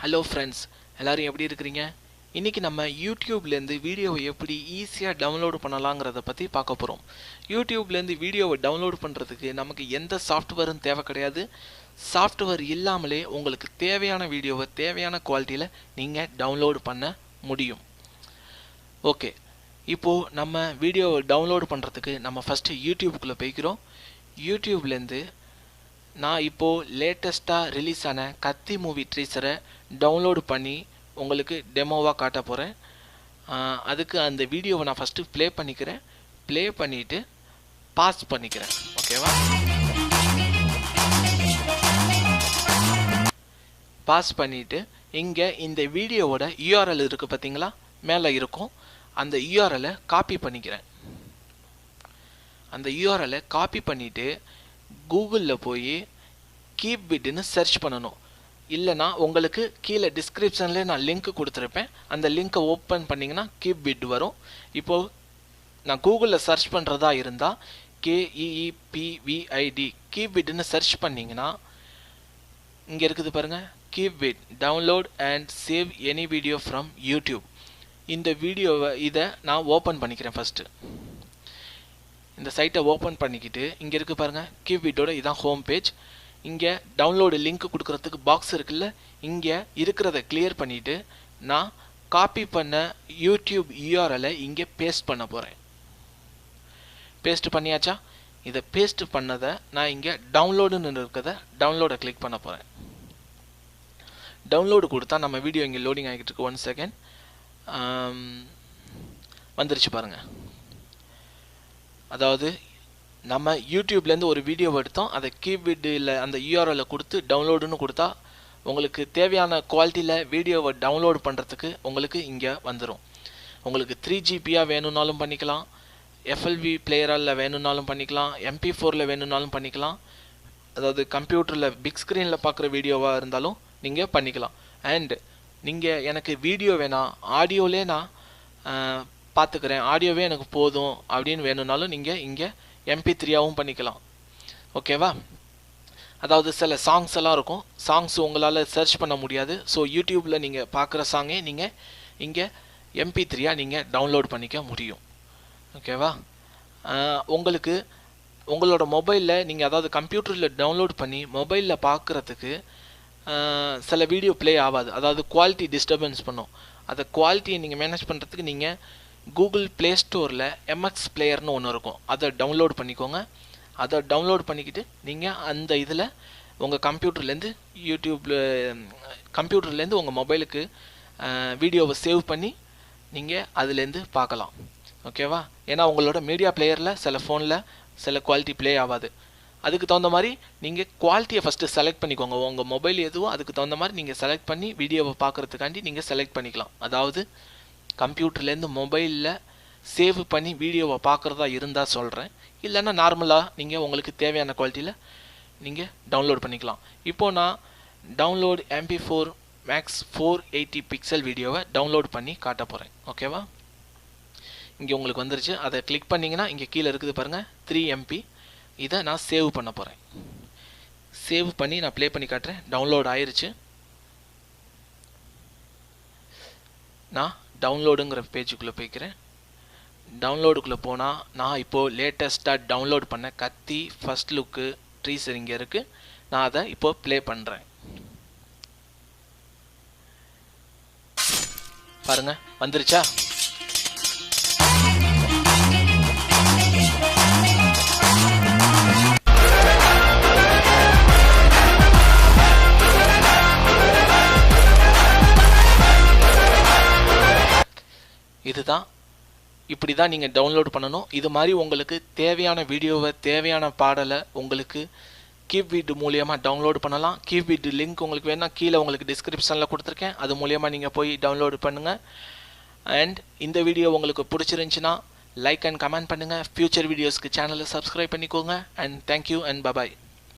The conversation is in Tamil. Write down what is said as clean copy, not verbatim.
ஹலோ ஃப்ரெண்ட்ஸ், எல்லோரும் எப்படி இருக்கிறீங்க? இன்றைக்கி நம்ம யூடியூப்லேருந்து வீடியோவை எப்படி ஈஸியாக டவுன்லோடு பண்ணலாங்கிறத பற்றி பார்க்க போகிறோம். யூடியூப்லேருந்து வீடியோவை டவுன்லோடு பண்ணுறதுக்கு நமக்கு எந்த சாஃப்ட்வேரும் தேவை கிடையாது. சாஃப்ட்வேர் இல்லாமலே உங்களுக்கு தேவையான வீடியோவை தேவையான குவாலிட்டியில் நீங்கள் டவுன்லோடு பண்ண முடியும். ஓகே, இப்போது நம்ம வீடியோவை டவுன்லோடு பண்ணுறதுக்கு நம்ம ஃபஸ்ட்டு யூடியூப்புக்குள்ளே போய்க்கிறோம். யூடியூப்லேருந்து நான் இப்போது லேட்டஸ்ட்டாக ரிலீஸ் ஆன கத்தி மூவி ட்ரீசரை டவுன்லோடு பண்ணி உங்களுக்கு டெமோவாக காட்ட போகிறேன். அதுக்கு அந்த வீடியோவை நான் ஃபஸ்ட்டு ப்ளே பண்ணிக்கிறேன். ப்ளே பண்ணிவிட்டு பாஸ் பண்ணிக்கிறேன். ஓகேவா? பாஸ் பண்ணிவிட்டு இங்கே இந்த வீடியோவோட யூஆர்எல் இருக்குது பார்த்தீங்களா, மேலே இருக்கும். அந்த யூஆர்எலை காப்பி பண்ணிக்கிறேன். அந்த யூஆர்எலை காப்பி பண்ணிவிட்டு கூகுளில் போய் கீப்விட்னு சர்ச் பண்ணணும். இல்லைனா உங்களுக்கு கீழே டிஸ்கிரிப்ஷன்லேயே நான் லிங்க் கொடுத்துருப்பேன். அந்த லிங்க்கை ஓப்பன் பண்ணிங்கன்னா கீப்விட் வரும். இப்போது நான் கூகுளில் சர்ச் பண்ணுறதா இருந்தால் KEEPVID கீப்விட்னு சர்ச் பண்ணிங்கன்னா இங்கே இருக்குது பாருங்கள், KeepVid download and save any video from YouTube. இந்த வீடியோவை இதை நான் ஓப்பன் பண்ணிக்கிறேன். ஃபஸ்ட்டு இந்த சைட்டை ஓப்பன் பண்ணிக்கிட்டு இங்கே இருக்குது பாருங்கள், கீப்விட்டோட இதான் ஹோம் பேஜ். இங்கே டவுன்லோடு லிங்க் கொடுக்குறதுக்கு பாக்ஸ் இருக்குல்ல, இங்கே இருக்கிறத கிளியர் பண்ணிவிட்டு நான் காப்பி பண்ண யூடியூப் யூஆர்எலை இங்கே பேஸ்ட் பண்ண போகிறேன். பேஸ்ட் பண்ணியாச்சா? இதை பேஸ்ட் பண்ணதை நான் இங்கே டவுன்லோடுன்னு இருக்கிறத டவுன்லோடை கிளிக் பண்ண போகிறேன். டவுன்லோடு கொடுத்தா நம்ம வீடியோ இங்கே லோடிங் ஆகிட்டு இருக்கு. 1 செகண்ட் வந்துருச்சு பாருங்கள். அதாவது நம்ம யூடியூப்லேருந்து ஒரு வீடியோவை எடுத்தோம், அதை கீப்விட்டில் அந்த யூஆர்எல்லை கொடுத்து டவுன்லோடுன்னு கொடுத்தா உங்களுக்கு தேவையான குவாலிட்டியில் வீடியோவை டவுன்லோடு பண்ணுறதுக்கு உங்களுக்கு இங்கே வந்துடும். உங்களுக்கு 3GB வேணும்னாலும் பண்ணிக்கலாம், FLV பிளேயரில் வேணும்னாலும் பண்ணிக்கலாம், MP4 வேணும்னாலும் பண்ணிக்கலாம். அதாவது கம்ப்யூட்டரில் பிக் ஸ்க்ரீனில் பார்க்குற வீடியோவாக இருந்தாலும் நீங்கள் பண்ணிக்கலாம். அண்ட் நீங்கள் எனக்கு வீடியோ வேணாம், ஆடியோவிலே நான் பார்த்துக்கிறேன், ஆடியோவே எனக்கு போதும் அப்படின்னு வேணும்னாலும் நீங்கள் இங்கே MP3ஆகவும் பண்ணிக்கலாம். ஓகேவா? அதாவது சில சாங்ஸ் எல்லாம் இருக்கும், சாங்ஸ் உங்களால் சர்ச் பண்ண முடியாது. ஸோ யூடியூப்பில் நீங்கள் பார்க்குற சாங்கே நீங்கள் இங்கே MP3யாக நீங்கள் டவுன்லோட் பண்ணிக்க முடியும். ஓகேவா? உங்களுக்கு உங்களோட மொபைலில் நீங்கள் அதாவது கம்ப்யூட்டரில் டவுன்லோட் பண்ணி மொபைலில் பார்க்குறதுக்கு சில வீடியோ ப்ளே ஆகாது. அதாவது குவாலிட்டி டிஸ்டர்பன்ஸ் பண்ணும். அதை குவாலிட்டியை நீங்கள் மேனேஜ் பண்ணுறதுக்கு நீங்கள் கூகுள் ப்ளே ஸ்டோரில் MX பிளேயர்னு ஒன்று இருக்கும், அதை டவுன்லோட் பண்ணிக்கோங்க. அதை டவுன்லோட் பண்ணிக்கிட்டு நீங்கள் அந்த இதில் உங்கள் கம்ப்யூட்டர்லேருந்து உங்கள் மொபைலுக்கு வீடியோவை சேவ் பண்ணி நீங்கள் அதுலேருந்து பார்க்கலாம். ஓகேவா? ஏன்னா உங்களோட மீடியா பிளேயரில் சில ஃபோனில் சில குவாலிட்டி ப்ளே ஆகாது. அதுக்கு தகுந்த மாதிரி நீங்கள் குவாலிட்டியை ஃபஸ்ட்டு செலக்ட் பண்ணிக்கோங்க. உங்கள் மொபைல் எதுவோ அதுக்கு தகுந்த மாதிரி நீங்கள் செலக்ட் பண்ணி வீடியோவை பார்க்குறதுக்காண்டி நீங்கள் செலக்ட் பண்ணிக்கலாம். அதாவது கம்ப்யூட்டர்லேருந்து மொபைலில் சேவ் பண்ணி வீடியோவை பார்க்குறதா இருந்தால் சொல்கிறேன். இல்லைன்னா நார்மலாக நீங்கள் உங்களுக்கு தேவையான குவாலிட்டியில் நீங்கள் டவுன்லோட் பண்ணிக்கலாம். இப்போது நான் டவுன்லோட் MP4 Max 480 பிக்சல் வீடியோவை டவுன்லோட் பண்ணி காட்ட போகிறேன். ஓகேவா? இங்கே உங்களுக்கு வந்துருச்சு. அதை கிளிக் பண்ணிங்கன்னா இங்கே கீழே இருக்குது பாருங்கள், 3 MB. இதை நான் சேவ் பண்ண போகிறேன். சேவ் பண்ணி நான் ப்ளே பண்ணி காட்டுறேன். டவுன்லோட் ஆயிருச்சு. நான் டவுன்லோடுங்கிற பேஜுக்குள்ளே போய்க்கிறேன். டவுன்லோடுக்குள்ளே போனால் நான் இப்போது லேட்டஸ்ட்டாக டவுன்லோட் பண்ண கத்தி ஃபஸ்ட் லுக்கு ட்ரீசர் இங்கே இருக்குது. நான் அதை இப்போது ப்ளே பண்ணுறேன். பாருங்கள், வந்துருச்சா? இதுதான், இப்படி தான் நீங்கள் டவுன்லோட் பண்ணணும். இது மாதிரி உங்களுக்கு தேவையான வீடியோவை தேவையான பாடலை உங்களுக்கு கீப்விட் மூலியமாக டவுன்லோட் பண்ணலாம். கீப்விட் லிங்க் உங்களுக்கு வேணால் கீழே உங்களுக்கு டிஸ்கிரிப்ஷனில் கொடுத்துருக்கேன், அது மூலியமாக நீங்கள் போய் டவுன்லோட் பண்ணுங்கள். அண்ட் இந்த வீடியோ உங்களுக்கு பிடிச்சிருந்துச்சின்னா லைக் அண்ட் கமெண்ட் பண்ணுங்கள். ஃப்யூச்சர் வீடியோஸ்க்கு சேனலை சப்ஸ்கிரைப் பண்ணிக்கோங்க. And thank you and bye bye.